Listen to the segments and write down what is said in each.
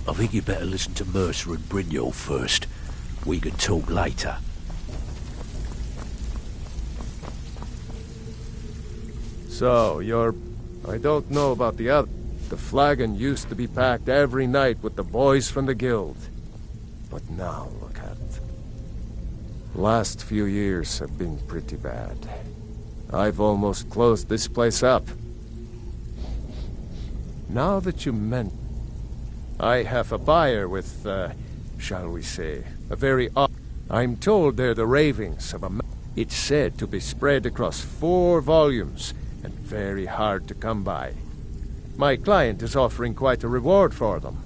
I think you better listen to Mercer and Brignoll first. We can talk later. So, I don't know about the other. The flagon used to be packed every night with the boys from the guild. But now, look at it. Last few years have been pretty bad. I've almost closed this place up. Now that you mention, I have a buyer with, shall we say, a very I'm told they're the ravings of a man. It's said to be spread across 4 volumes, and very hard to come by. My client is offering quite a reward for them,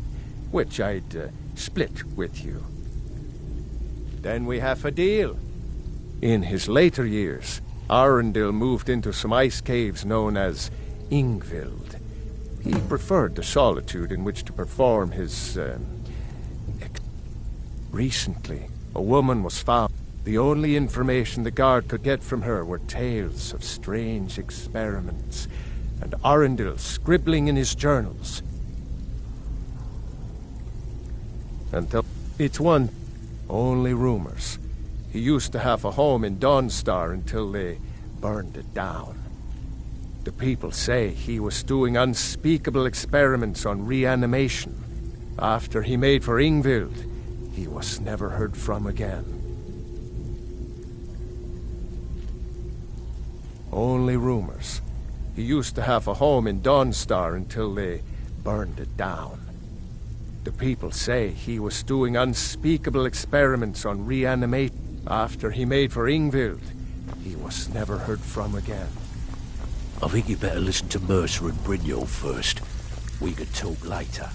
which I'd split with you. Then we have a deal. In his later years, Arundel moved into some ice caves known as Ingvild. He preferred the solitude in which to perform his, Recently, a woman was found. The only information the guard could get from her were tales of strange experiments, and Arundel scribbling in his journals. Until it's only rumors. He used to have a home in Dawnstar until they burned it down. The people say he was doing unspeakable experiments on reanimation. After he made for Ingvild, he was never heard from again. Only rumors. He used to have a home in Dawnstar until they burned it down. The people say he was doing unspeakable experiments on reanimation. After he made for Ingvild, he was never heard from again. I think you better listen to Mercer and Brignoll first. We can talk later.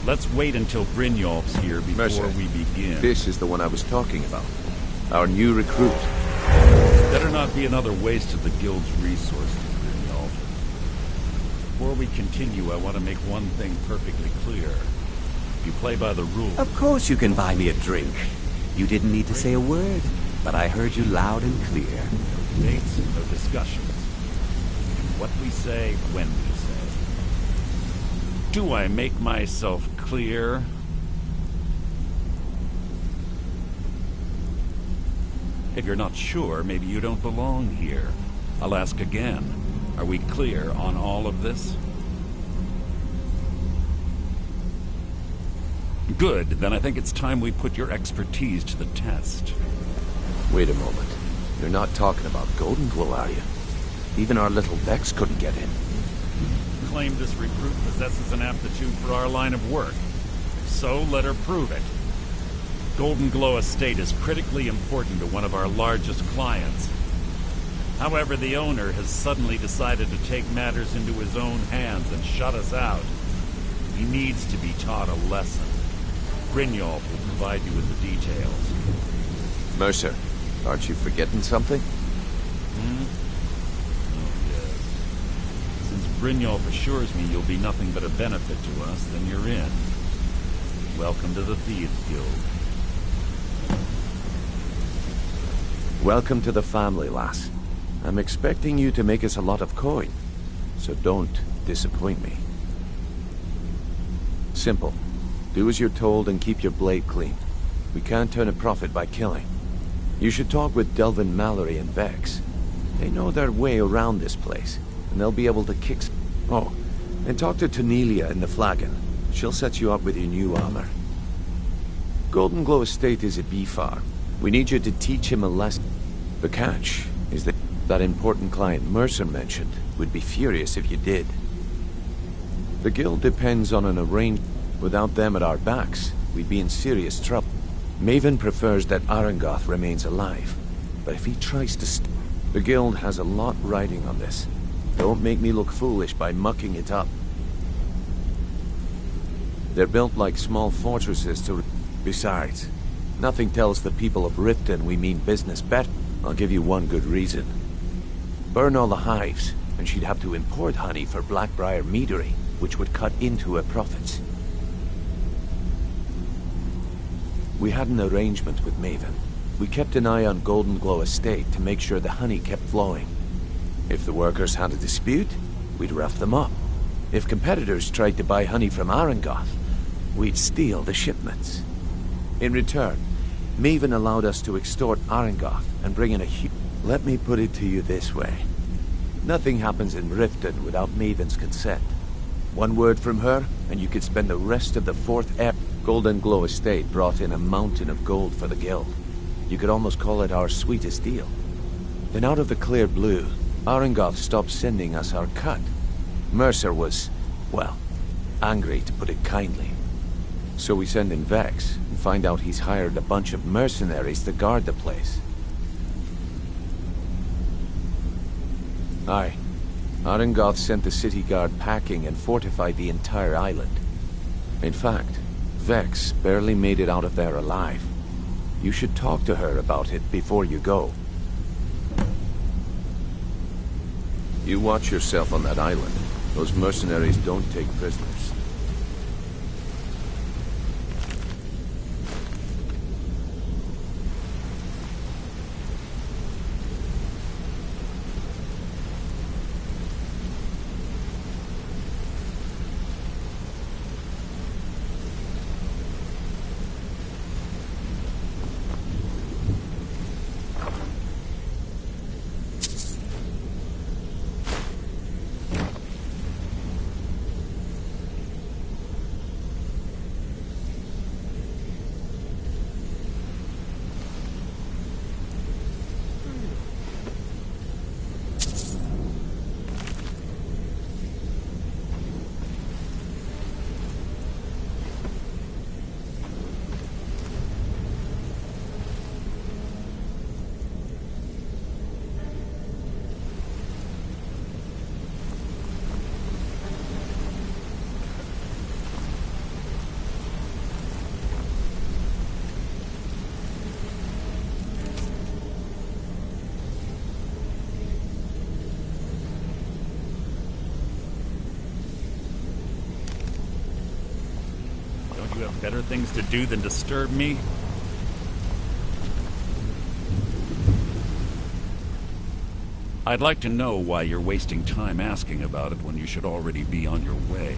Let's wait until Brynjolf's here before Mercer, we begin. This is the one I was talking about. Our new recruit. Better not be another waste of the guild's resources, Brynjolf. Before we continue, I want to make one thing perfectly clear. You play by the rules. Of course you can buy me a drink. You didn't need to say a word, but I heard you loud and clear. No dates, no discussions. What we say, when we say. Do I make myself clear? If you're not sure, maybe you don't belong here. I'll ask again. Are we clear on all of this? Good, then I think it's time we put your expertise to the test. Wait a moment. You're not talking about Golden Glow, are you? Even our little Vex couldn't get in. Claim this recruit possesses an aptitude for our line of work. If so, let her prove it. Golden Glow Estate is critically important to one of our largest clients. However, the owner has suddenly decided to take matters into his own hands and shut us out. He needs to be taught a lesson. Brynjolf will provide you with the details. Mercer, aren't you forgetting something? Brynjolf assures me you'll be nothing but a benefit to us, then you're in. Welcome to the Thieves Guild. Welcome to the family, lass. I'm expecting you to make us a lot of coin, so don't disappoint me. Simple. Do as you're told and keep your blade clean. We can't turn a profit by killing. You should talk with Delvin Mallory and Vex. They know their way around this place, and they'll be able to kick... Oh, and talk to Tanelia in the Flagon. She'll set you up with your new armor. Golden Glow Estate is a bee farm. We need you to teach him a lesson. The catch is that that important client Mercer mentioned would be furious if you did. The guild depends on an arrangement. Without them at our backs, we'd be in serious trouble. Maven prefers that Arangoth remains alive, but if he tries to the guild has a lot riding on this. Don't make me look foolish by mucking it up. They're built like small fortresses to... Besides, nothing tells the people of Riften we mean business better. I'll give you one good reason. Burn all the hives, and she'd have to import honey for Blackbriar Meadery, which would cut into her profits. We had an arrangement with Maven. We kept an eye on Golden Glow Estate to make sure the honey kept flowing. If the workers had a dispute, we'd rough them up. If competitors tried to buy honey from Arangoth, we'd steal the shipments. In return, Maven allowed us to extort Arangoth and bring in a huge... Let me put it to you this way. Nothing happens in Riften without Maven's consent. One word from her, and you could spend the rest of the fourth era... Golden Glow Estate brought in a mountain of gold for the guild. You could almost call it our sweetest deal. Then out of the clear blue, Arangoth stopped sending us our cut. Mercer was, well, angry to put it kindly. So we send in Vex and find out he's hired a bunch of mercenaries to guard the place. Aye. Arangoth sent the city guard packing and fortified the entire island. In fact, Vex barely made it out of there alive. You should talk to her about it before you go. You watch yourself on that island. Those mercenaries don't take prisoners. You have better things to do than disturb me? I'd like to know why you're wasting time asking about it when you should already be on your way.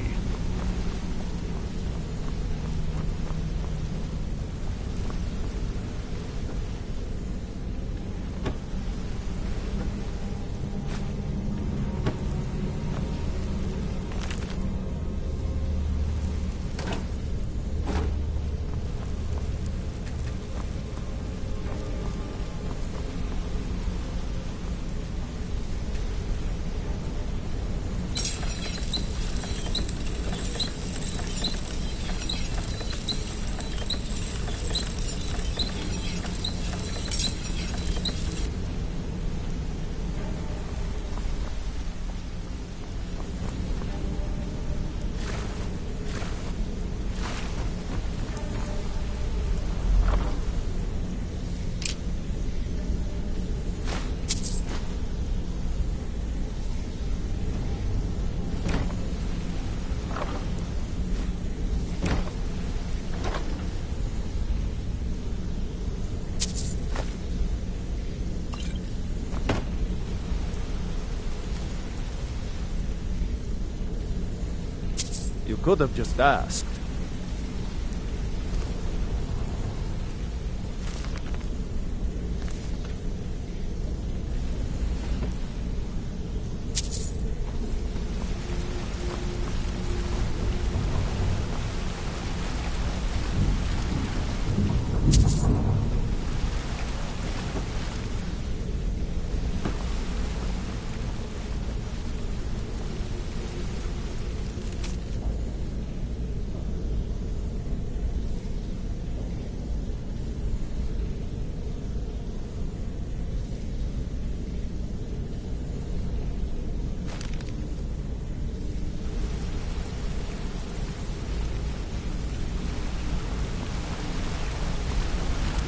You could have just asked.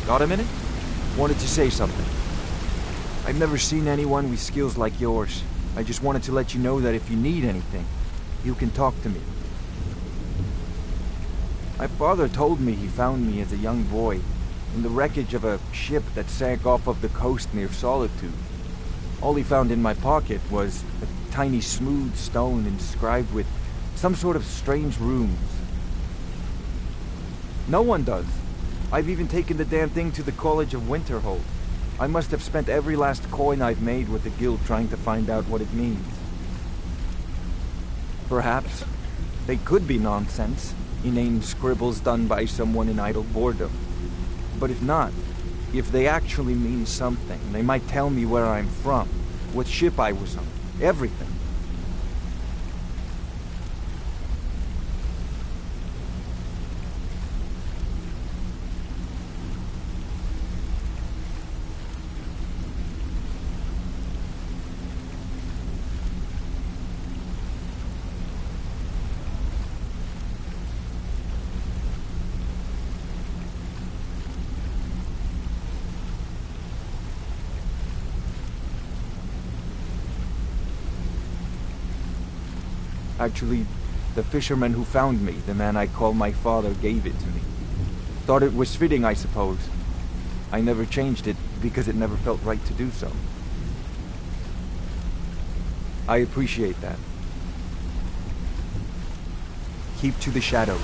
Got a minute? Wanted to say something. I've never seen anyone with skills like yours. I just wanted to let you know that if you need anything, you can talk to me. My father told me he found me as a young boy in the wreckage of a ship that sank off of the coast near Solitude. All he found in my pocket was a tiny smooth stone inscribed with some sort of strange runes. No one does. I've even taken the damn thing to the College of Winterhold. I must have spent every last coin I've made with the guild trying to find out what it means. Perhaps they could be nonsense, inane scribbles done by someone in idle boredom. But if not, if they actually mean something, they might tell me where I'm from, what ship I was on, everything. Actually, the fisherman who found me, the man I call my father, gave it to me. Thought it was fitting, I suppose. I never changed it because it never felt right to do so. I appreciate that. Keep to the shadows.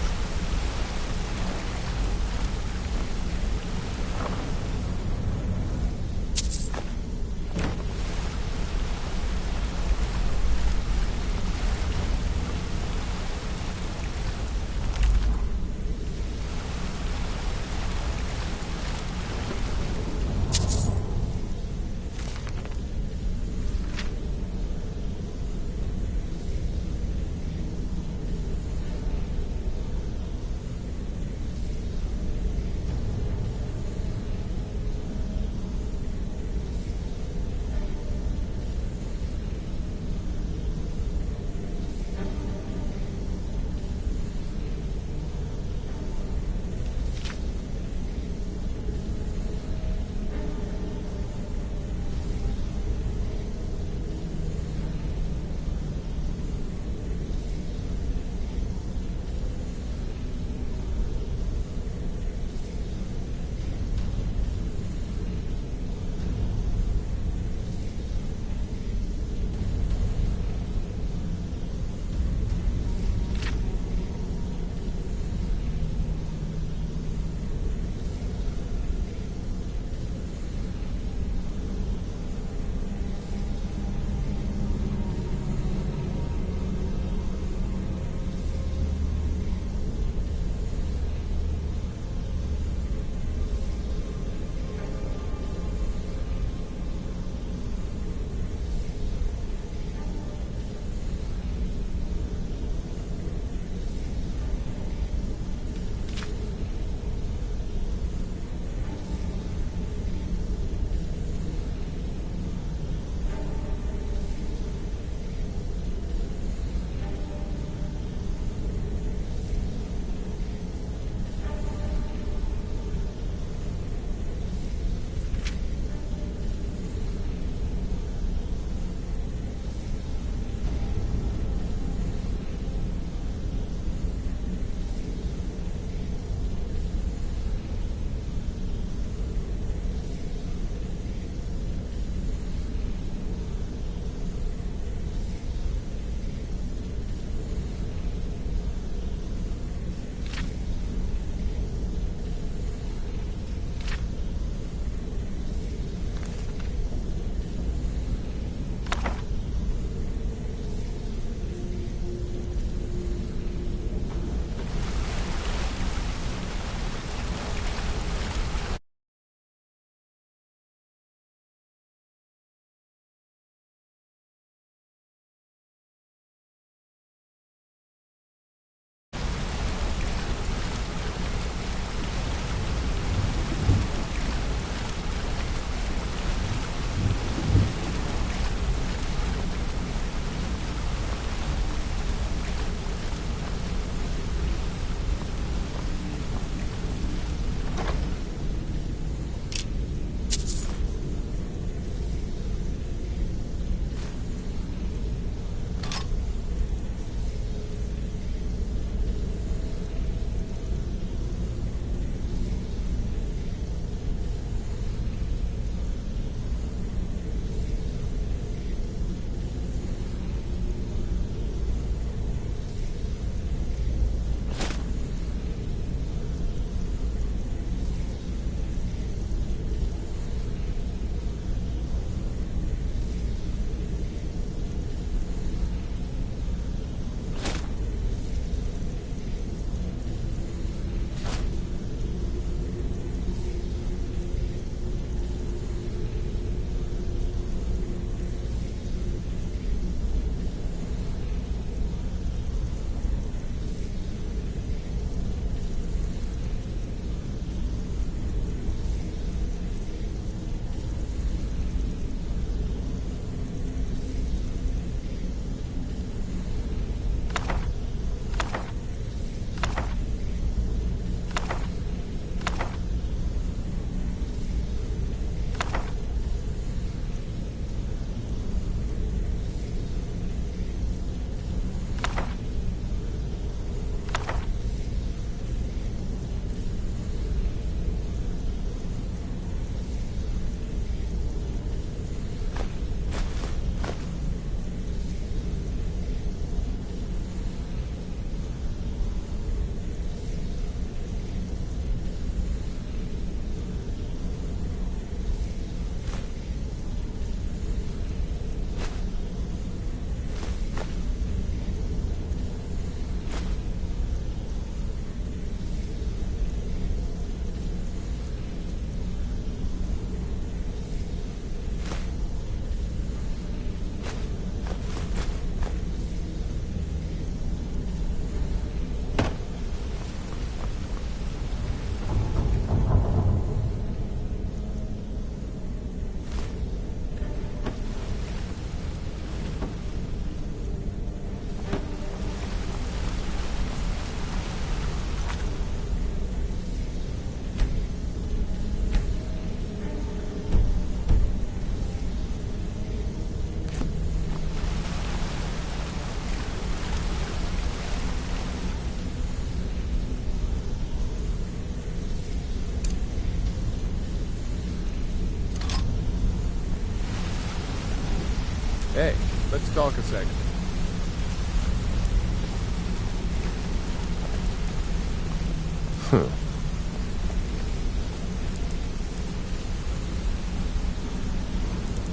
Hey, let's talk a second.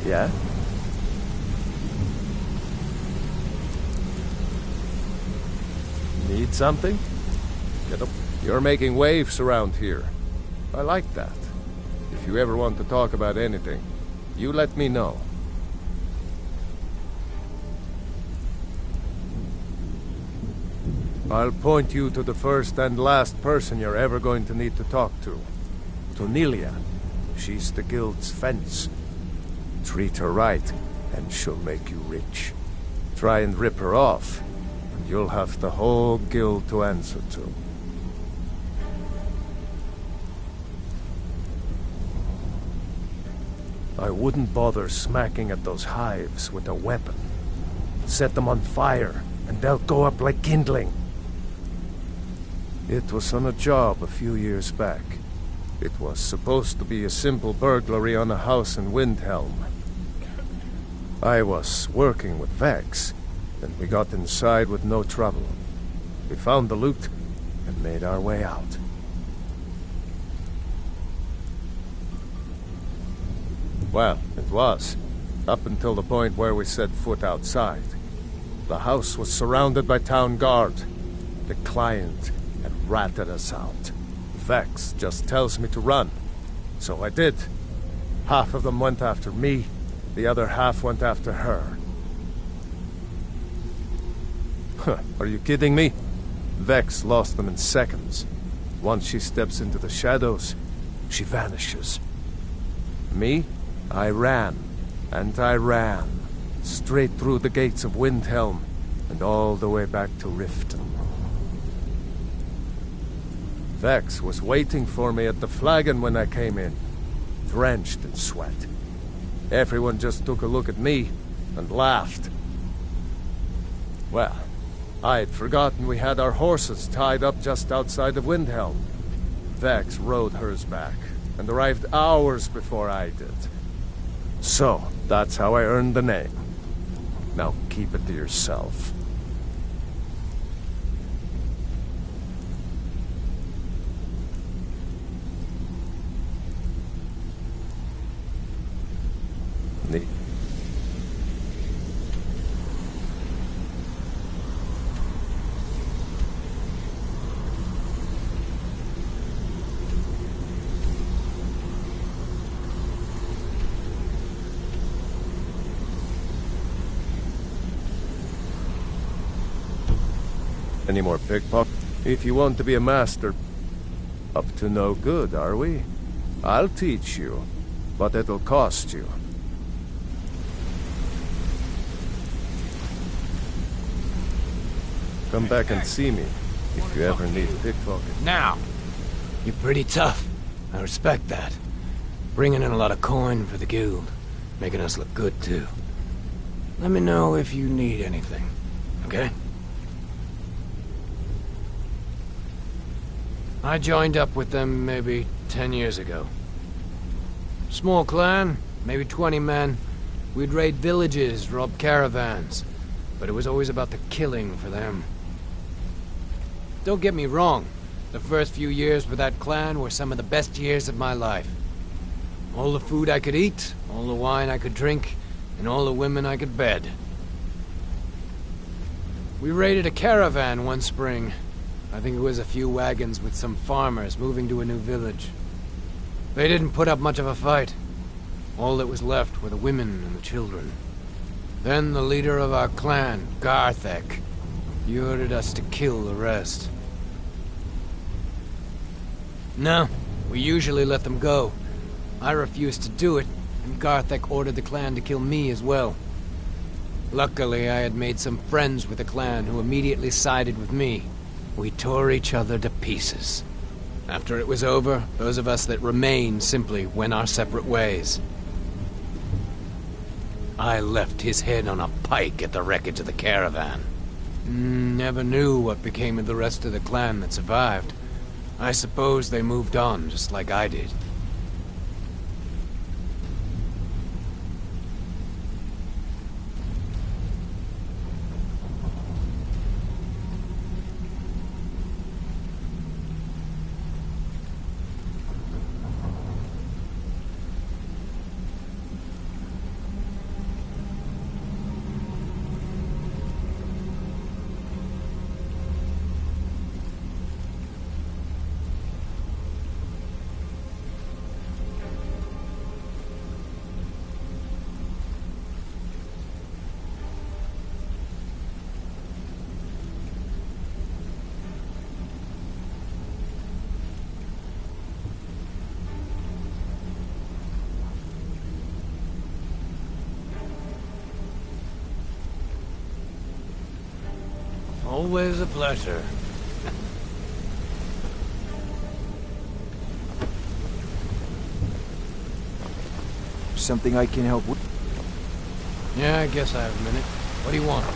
Yeah? Need something? Get up. You're making waves around here. I like that. If you ever want to talk about anything, you let me know. I'll point you to the first and last person you're ever going to need to talk to. Nelia. She's the guild's fence. Treat her right, and she'll make you rich. Try and rip her off, and you'll have the whole guild to answer to. I wouldn't bother smacking at those hives with a weapon. Set them on fire, and they'll go up like kindling. It was on a job a few years back. It was supposed to be a simple burglary on a house in Windhelm. I was working with Vex, and we got inside with no trouble. We found the loot, and made our way out. Well, it was, up until the point where we set foot outside. The house was surrounded by town guard. The client had ratted us out. Vex just tells me to run. So I did. Half of them went after me, the other half went after her. Are you kidding me? Vex lost them in seconds. Once she steps into the shadows, she vanishes. Me? I ran, and I ran, straight through the gates of Windhelm, and all the way back to Riften. Vex was waiting for me at the flagon when I came in, drenched in sweat. Everyone just took a look at me and laughed. Well, I'd forgotten we had our horses tied up just outside of Windhelm. Vex rode hers back, and arrived hours before I did. So, that's how I earned the name. Now keep it to yourself. Any more pickpocket? If you want to be a master, up to no good, are we? I'll teach you, but it'll cost you. Come back and see me, if you ever need pickpocket. Now! You're pretty tough. I respect that. Bringing in a lot of coin for the guild. Making us look good, too. Let me know if you need anything, okay? I joined up with them maybe 10 years ago. Small clan, maybe 20 men. We'd raid villages, rob caravans. But it was always about the killing for them. Don't get me wrong. The first few years with that clan were some of the best years of my life. All the food I could eat, all the wine I could drink, and all the women I could bed. We raided a caravan one spring. I think it was a few wagons with some farmers moving to a new village. They didn't put up much of a fight. All that was left were the women and the children. Then the leader of our clan, Garthek, he ordered us to kill the rest. No, we usually let them go. I refused to do it, and Garthek ordered the clan to kill me as well. Luckily, I had made some friends with the clan who immediately sided with me. We tore each other to pieces. After it was over, those of us that remained simply went our separate ways. I left his head on a pike at the wreckage of the caravan. Never knew what became of the rest of the clan that survived. I suppose they moved on, just like I did. Always a pleasure. Something I can help with? Yeah, I guess I have a minute. What do you want?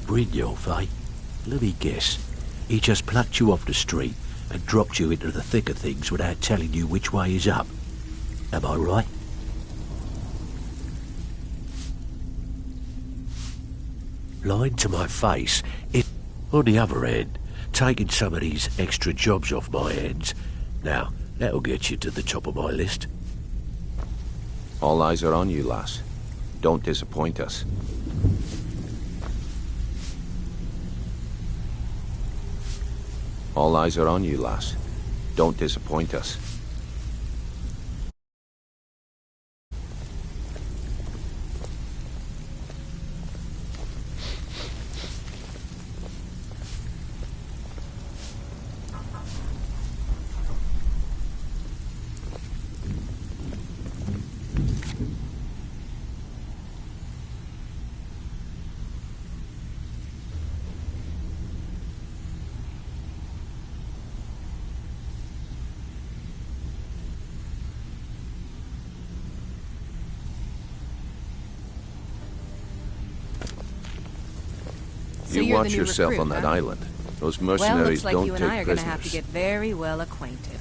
Brynjolf, eh? Let me guess. He just plucked you off the street and dropped you into the thick of things without telling you which way is up. Am I right? Lying to my face, on the other hand, taking some of these extra jobs off my hands. Now, that'll get you to the top of my list. All eyes are on you, lass. Don't disappoint us. All eyes are on you, lass. Don't disappoint us. So You watch yourself recruit, on that huh? island. Those Well, mercenaries looks like don't you and take I are prisoners. gonna have to get very well acquainted.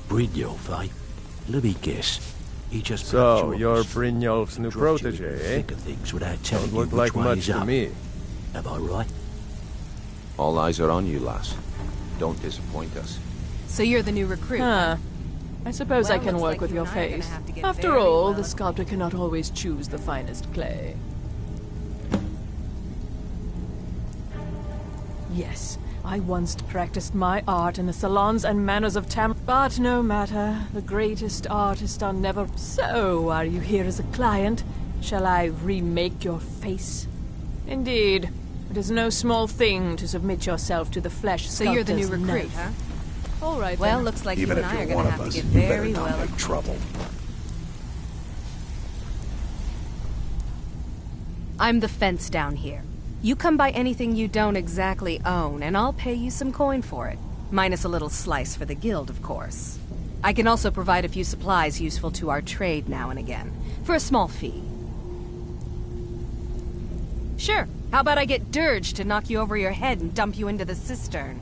Brynjolf, eh? Let me guess. He just plucked So, you off you're the street Brynjolf's new and dropped you into protege, the eh? thick of things without telling Don't you look which like way much is to up. me. Am I right? All eyes are on you, lass. Don't disappoint us. So you're the new recruit. Huh. I suppose Well, I can looks work like with you your and I are gonna face. have to get After very all, well the sculptor cannot always choose the finest clay. Yes, I once practiced my art in the salons and manners of but no matter. The greatest artists are never... So, are you here as a client? Shall I remake your face? Indeed. It is no small thing to submit yourself to the flesh So you're the new sculptor's recruit, knife. huh? All right, Well, then. looks like Even you if and I are you're gonna one of have to us, get you better very not well make trouble. I'm the fence down here. You come by anything you don't exactly own, and I'll pay you some coin for it. Minus a little slice for the guild, of course. I can also provide a few supplies useful to our trade now and again, for a small fee. Sure, how about I get Dirge to knock you over your head and dump you into the cistern?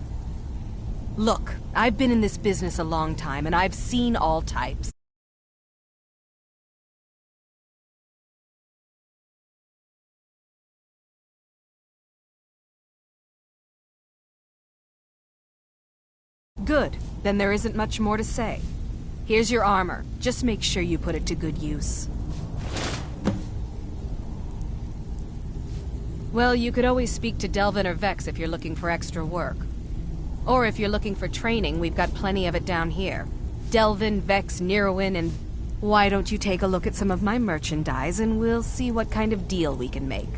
Look, I've been in this business a long time, and I've seen all types. Good. Then there isn't much more to say. Here's your armor. Just make sure you put it to good use. Well, you could always speak to Delvin or Vex if you're looking for extra work. Or if you're looking for training, we've got plenty of it down here. Delvin, Vex, Neroin, and... Why don't you take a look at some of my merchandise and we'll see what kind of deal we can make.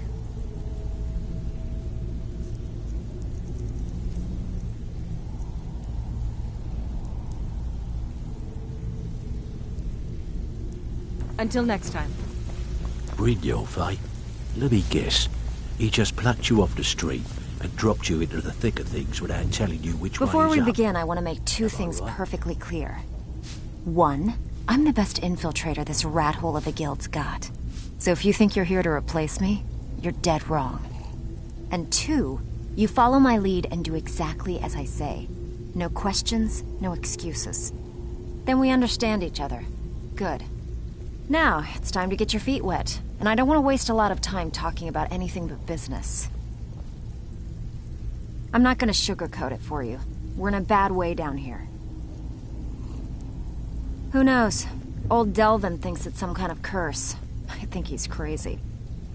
Until next time. Brynjolf, eh? Let me guess. He just plucked you off the street and dropped you into the thick of things without telling you which Before way is we up. begin, I want to make two things perfectly clear. One, I'm the best infiltrator this rat hole of a guild's got. So if you think you're here to replace me, you're dead wrong. And two, you follow my lead and do exactly as I say. No questions, no excuses. Then we understand each other. Good. Now, it's time to get your feet wet, and I don't want to waste a lot of time talking about anything but business. I'm not going to sugarcoat it for you. We're in a bad way down here. Who knows? Old Delvin thinks it's some kind of curse. I think he's crazy.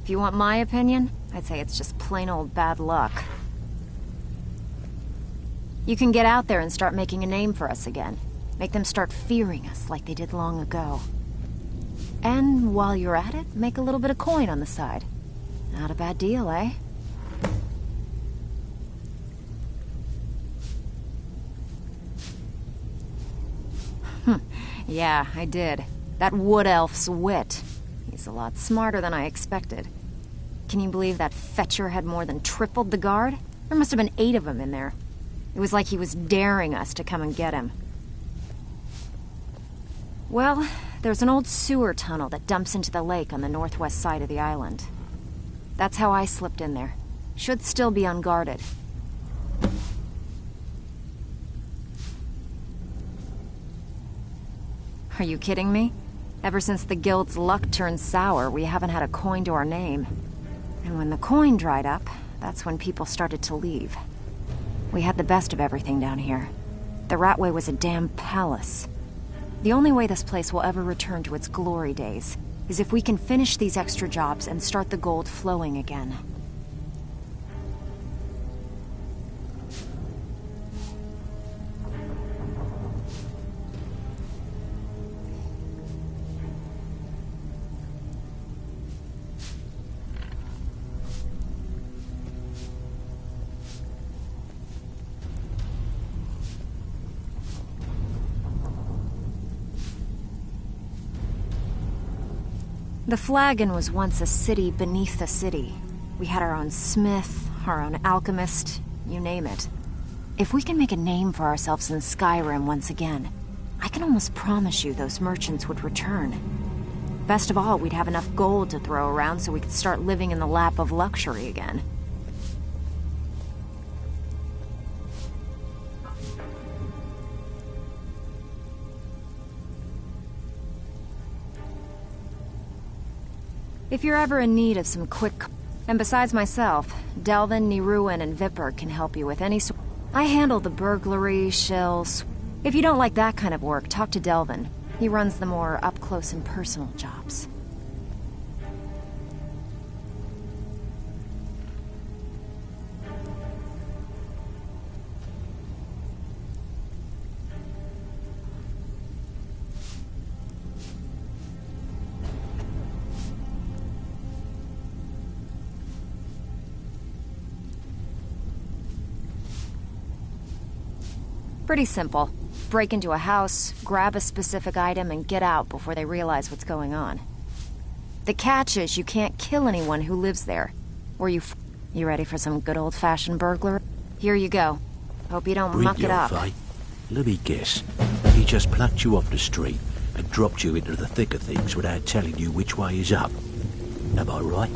If you want my opinion, I'd say it's just plain old bad luck. You can get out there and start making a name for us again. Make them start fearing us like they did long ago. And while you're at it, make a little bit of coin on the side. Not a bad deal, eh? Yeah, I did. That wood elf's wit. He's a lot smarter than I expected. Can you believe that fetcher had more than tripled the guard? There must have been 8 of them in there. It was like he was daring us to come and get him. Well, there's an old sewer tunnel that dumps into the lake on the northwest side of the island. That's how I slipped in there. Should still be unguarded. Are you kidding me? Ever since the guild's luck turned sour, we haven't had a coin to our name. And when the coin dried up, that's when people started to leave. We had the best of everything down here. The Ratway was a damn palace. The only way this place will ever return to its glory days is if we can finish these extra jobs and start the gold flowing again. The Flagon was once a city beneath the city. We had our own smith, our own alchemist, you name it. If we can make a name for ourselves in Skyrim once again, I can almost promise you those merchants would return. Best of all, we'd have enough gold to throw around so we could start living in the lap of luxury again. If you're ever in need of some quick... And besides myself, Delvin, Neruin, and Vipper can help you with any sort... I handle the burglary, shells... If you don't like that kind of work, talk to Delvin. He runs the more up-close and personal jobs. Pretty simple. Break into a house, grab a specific item, and get out before they realize what's going on. The catch is you can't kill anyone who lives there. Or You ready for some good old-fashioned burglar? Here you go. Hope you don't muck it up. Fight. Let me guess. He just plucked you off the street and dropped you into the thick of things without telling you which way is up. Am I right?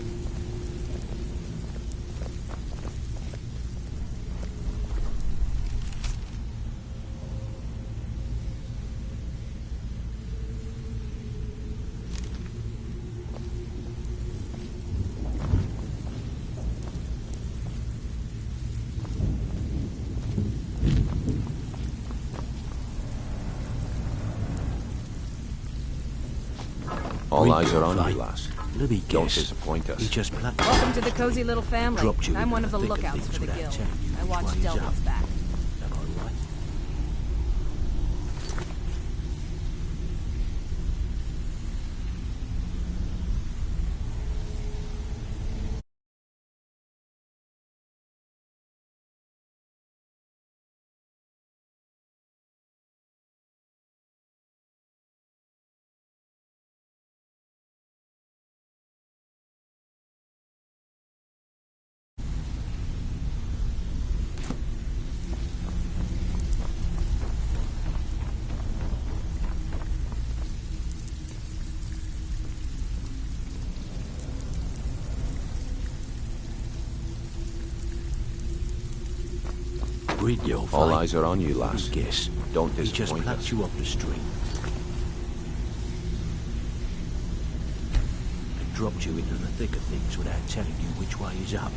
All eyes are on you, lass. Let me Don't guess. disappoint us. He just plucked Welcome to the cozy little family. dropped you I'm into one of the thick lookouts things for the without guild. telling you I which watch way is Delvin's up. back. Am I right? Read your fight. All eyes are on you, lass. Guess. Don't He just disappoint plucked us. you off the street and dropped you into the thick of things without telling you which way is up.